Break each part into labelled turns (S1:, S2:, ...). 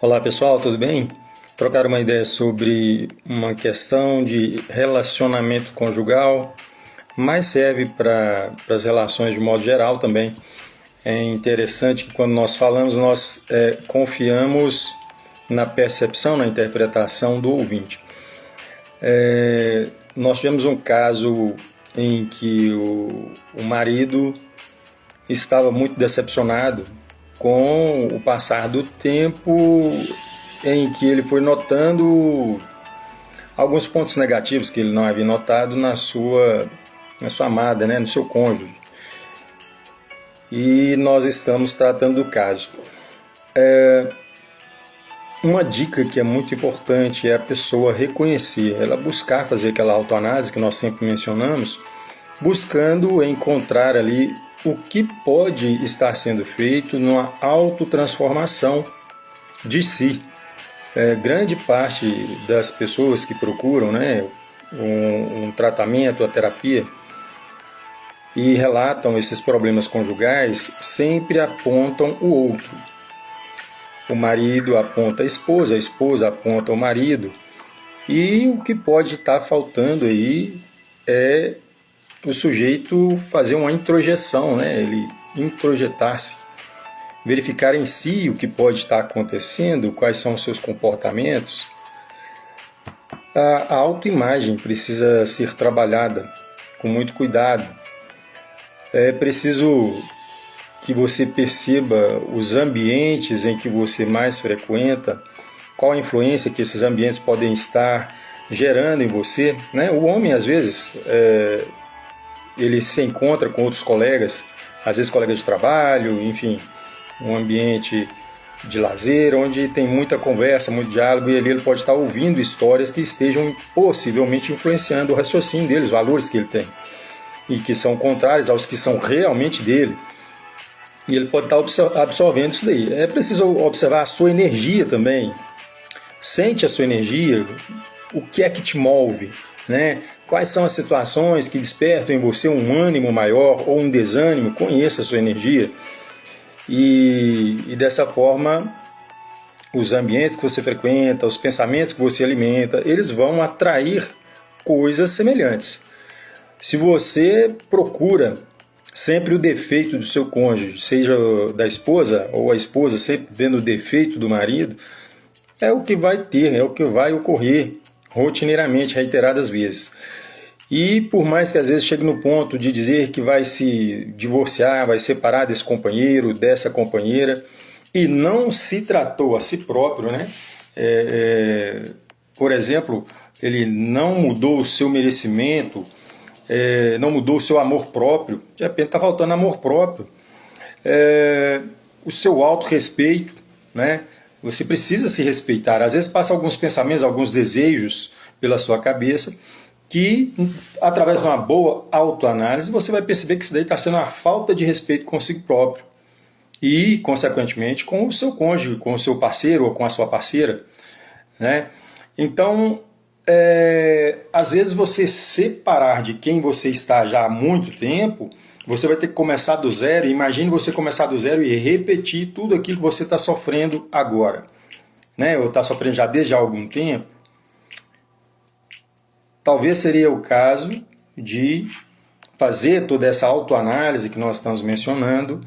S1: Olá pessoal, tudo bem? Trocar uma ideia sobre uma questão de relacionamento conjugal, mas serve para as relações de modo geral também. É interessante que quando nós falamos, nós confiamos na percepção, na interpretação do ouvinte. Nós tivemos um caso em que o marido estava muito decepcionado com o passar do tempo, em que ele foi notando alguns pontos negativos que ele não havia notado na sua amada, né, no seu cônjuge. E nós estamos tratando do caso. Uma dica que é muito importante é a pessoa reconhecer, ela buscar fazer aquela autoanálise que nós sempre mencionamos, buscando encontrar ali o que pode estar sendo feito numa autotransformação de si. Grande parte das pessoas que procuram, né, um tratamento, a terapia, e relatam esses problemas conjugais, sempre apontam o outro. O marido aponta a esposa aponta o marido, e o que pode estar faltando aí é o sujeito fazer uma introjeção, né? Ele introjetar-se, verificar em si o que pode estar acontecendo, quais são os seus comportamentos. A autoimagem precisa ser trabalhada com muito cuidado. É preciso que você perceba os ambientes em que você mais frequenta, qual a influência que esses ambientes podem estar gerando em você, né? O homem, às vezes, ele se encontra com outros colegas, às vezes colegas de trabalho, enfim, um ambiente de lazer, onde tem muita conversa, muito diálogo, e ele pode estar ouvindo histórias que estejam possivelmente influenciando o raciocínio dele, os valores que ele tem, e que são contrários aos que são realmente dele. E ele pode estar absorvendo isso daí. É preciso observar a sua energia também. Sente a sua energia, o que é que te move, né? Quais são as situações que despertam em você um ânimo maior ou um desânimo. Conheça a sua energia. E dessa forma, os ambientes que você frequenta, os pensamentos que você alimenta, eles vão atrair coisas semelhantes. Se você procura sempre o defeito do seu cônjuge, seja da esposa ou a esposa sempre vendo o defeito do marido, é o que vai ter, é o que vai ocorrer rotineiramente, reiteradas vezes. E por mais que às vezes chegue no ponto de dizer que vai se divorciar, vai separar desse companheiro, dessa companheira, e não se tratou a si próprio, né? Por exemplo, ele não mudou o seu merecimento, não mudou o seu amor próprio, de repente está faltando amor próprio, o seu autorrespeito, né? Você precisa se respeitar. Às vezes passa alguns pensamentos, alguns desejos pela sua cabeça, que através de uma boa autoanálise você vai perceber que isso daí está sendo uma falta de respeito consigo próprio e, consequentemente, com o seu cônjuge, com o seu parceiro ou com a sua parceira, né? Então, às vezes você separar de quem você está já há muito tempo, você vai ter que começar do zero. Imagine você começar do zero e repetir tudo aquilo que você está sofrendo agora, né? Ou está sofrendo já desde há algum tempo. Talvez seria o caso de fazer toda essa autoanálise que nós estamos mencionando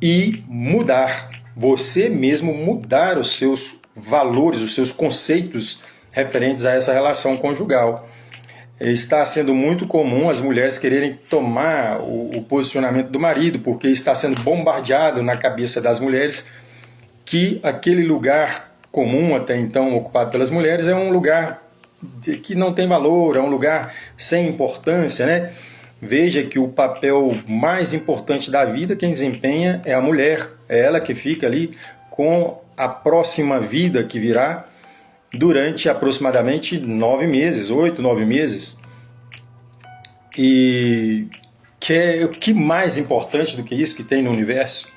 S1: e mudar, você mesmo mudar os seus valores, os seus conceitos referentes a essa relação conjugal. Está sendo muito comum as mulheres quererem tomar o posicionamento do marido, porque está sendo bombardeado na cabeça das mulheres que aquele lugar comum até então ocupado pelas mulheres é um lugar que não tem valor, é um lugar sem importância, né? Veja que o papel mais importante da vida, quem desempenha é a mulher, é ela que fica ali com a próxima vida que virá durante aproximadamente 9 meses, 8, 9 meses. E o que mais importante do que isso que tem no universo?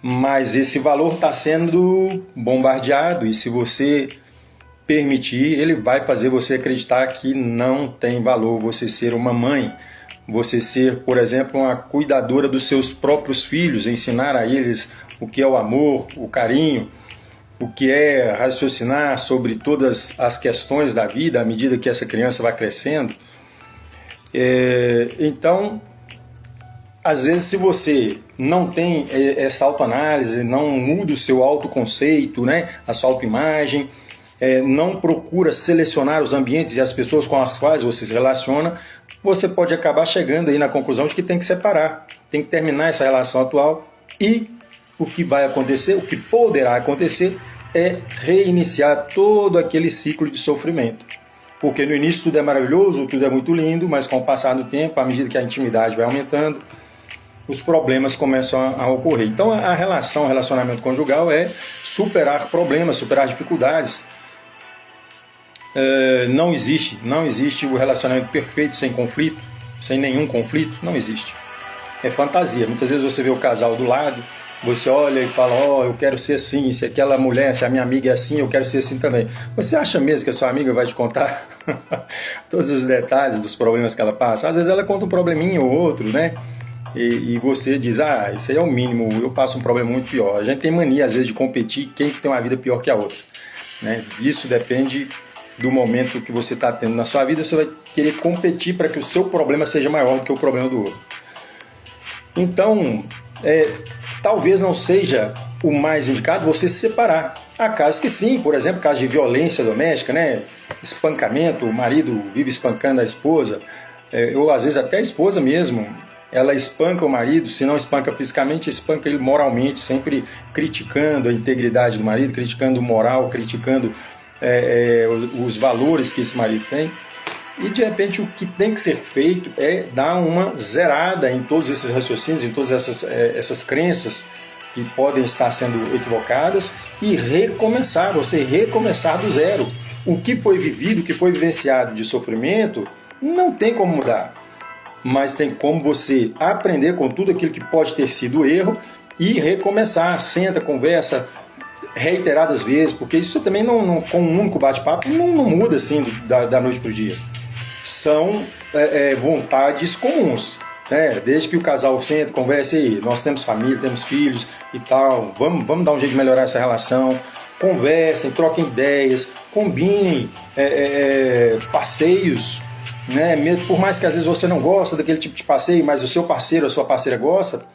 S1: Mas esse valor está sendo bombardeado, e se você permitir, ele vai fazer você acreditar que não tem valor você ser uma mãe, você ser, por exemplo, uma cuidadora dos seus próprios filhos, ensinar a eles o que é o amor, o carinho, o que é raciocinar sobre todas as questões da vida à medida que essa criança vai crescendo. Então, às vezes, se você não tem essa autoanálise, não muda o seu autoconceito, né, a sua autoimagem, não procura selecionar os ambientes e as pessoas com as quais você se relaciona, você pode acabar chegando aí na conclusão de que tem que separar, tem que terminar essa relação atual, e o que vai acontecer, o que poderá acontecer, é reiniciar todo aquele ciclo de sofrimento. Porque no início tudo é maravilhoso, tudo é muito lindo, mas com o passar do tempo, à medida que a intimidade vai aumentando, os problemas começam a ocorrer. Então o relacionamento conjugal é superar problemas, superar dificuldades. Não existe o relacionamento perfeito sem conflito, sem nenhum conflito, não existe. É fantasia. Muitas vezes você vê o casal do lado, você olha e fala, eu quero ser assim, se aquela mulher, se a minha amiga é assim, eu quero ser assim também. Você acha mesmo que a sua amiga vai te contar todos os detalhes dos problemas que ela passa? Às vezes ela conta um probleminha ou outro, né? E você diz, isso aí é o mínimo, eu passo um problema muito pior. A gente tem mania, às vezes, de competir quem tem uma vida pior que a outra, né? Isso depende do momento que você está tendo na sua vida. Você vai querer competir para que o seu problema seja maior do que o problema do outro. Então, talvez não seja o mais indicado você se separar. Há casos que sim, por exemplo, casos de violência doméstica, né? Espancamento, o marido vive espancando a esposa, ou às vezes até a esposa mesmo, ela espanca o marido, se não espanca fisicamente, espanca ele moralmente, sempre criticando a integridade do marido, criticando o moral, criticando os valores que esse marido tem. E de repente o que tem que ser feito é dar uma zerada em todos esses raciocínios, em todas essas crenças que podem estar sendo equivocadas, e recomeçar, você recomeçar do zero. O que foi vivido, o que foi vivenciado de sofrimento, não tem como mudar, mas tem como você aprender com tudo aquilo que pode ter sido erro e recomeçar. Senta, conversa reiteradas vezes, porque isso também não com um único bate-papo não muda assim da noite para o dia. São vontades comuns, né? Desde que o casal senta, converse aí, nós temos família, temos filhos e tal, vamos dar um jeito de melhorar essa relação, conversem, troquem ideias, combinem passeios, né? Mesmo, por mais que às vezes você não gosta daquele tipo de passeio, mas o seu parceiro, a sua parceira gosta,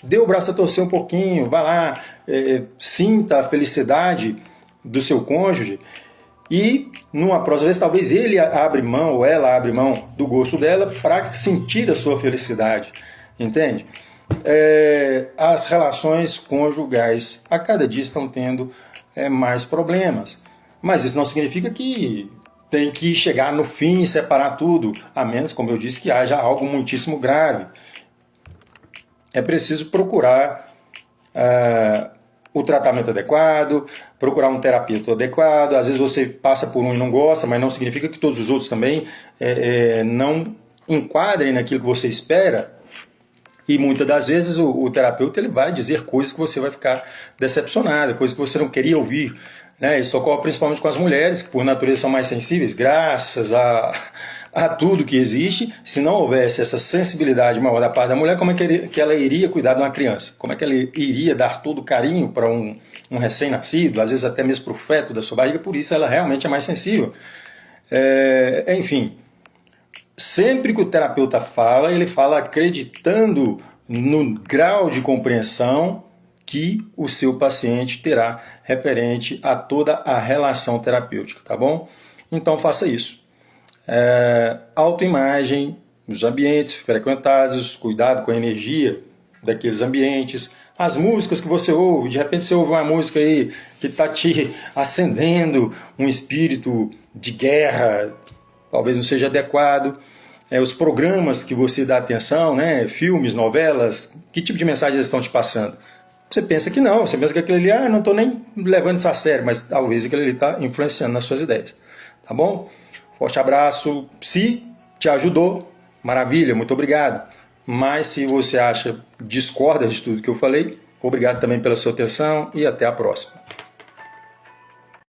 S1: dê o braço a torcer um pouquinho, vá lá, sinta a felicidade do seu cônjuge, e numa próxima vez talvez ele abre mão ou ela abre mão do gosto dela para sentir a sua felicidade, entende? As relações conjugais a cada dia estão tendo mais problemas, mas isso não significa que tem que chegar no fim e separar tudo, a menos, como eu disse, que haja algo muitíssimo grave. É preciso procurar o tratamento adequado, procurar um terapeuta adequado. Às vezes você passa por um e não gosta, mas não significa que todos os outros também não enquadrem naquilo que você espera. E muitas das vezes o terapeuta ele vai dizer coisas que você vai ficar decepcionado, coisas que você não queria ouvir, né? Isso ocorre principalmente com as mulheres, que por natureza são mais sensíveis, graças a tudo que existe. Se não houvesse essa sensibilidade maior da parte da mulher, como é que ela iria cuidar de uma criança? Como é que ela iria dar todo o carinho para um recém-nascido, às vezes até mesmo para o feto da sua barriga? Por isso ela realmente é mais sensível. Enfim, sempre que o terapeuta fala, ele fala acreditando no grau de compreensão que o seu paciente terá referente a toda a relação terapêutica, tá bom? Então faça isso. Autoimagem nos ambientes frequentados, cuidado com a energia daqueles ambientes, as músicas que você ouve, de repente você ouve uma música aí que está te acendendo um espírito de guerra, talvez não seja adequado. Os programas que você dá atenção, né? Filmes, novelas, que tipo de mensagem eles estão te passando? Você pensa que não, você pensa que aquele ali, não estou nem levando isso a sério, mas talvez aquele ali está influenciando nas suas ideias, tá bom? Forte abraço. Se te ajudou, maravilha, muito obrigado. Mas se você discorda de tudo que eu falei, obrigado também pela sua atenção e até a próxima.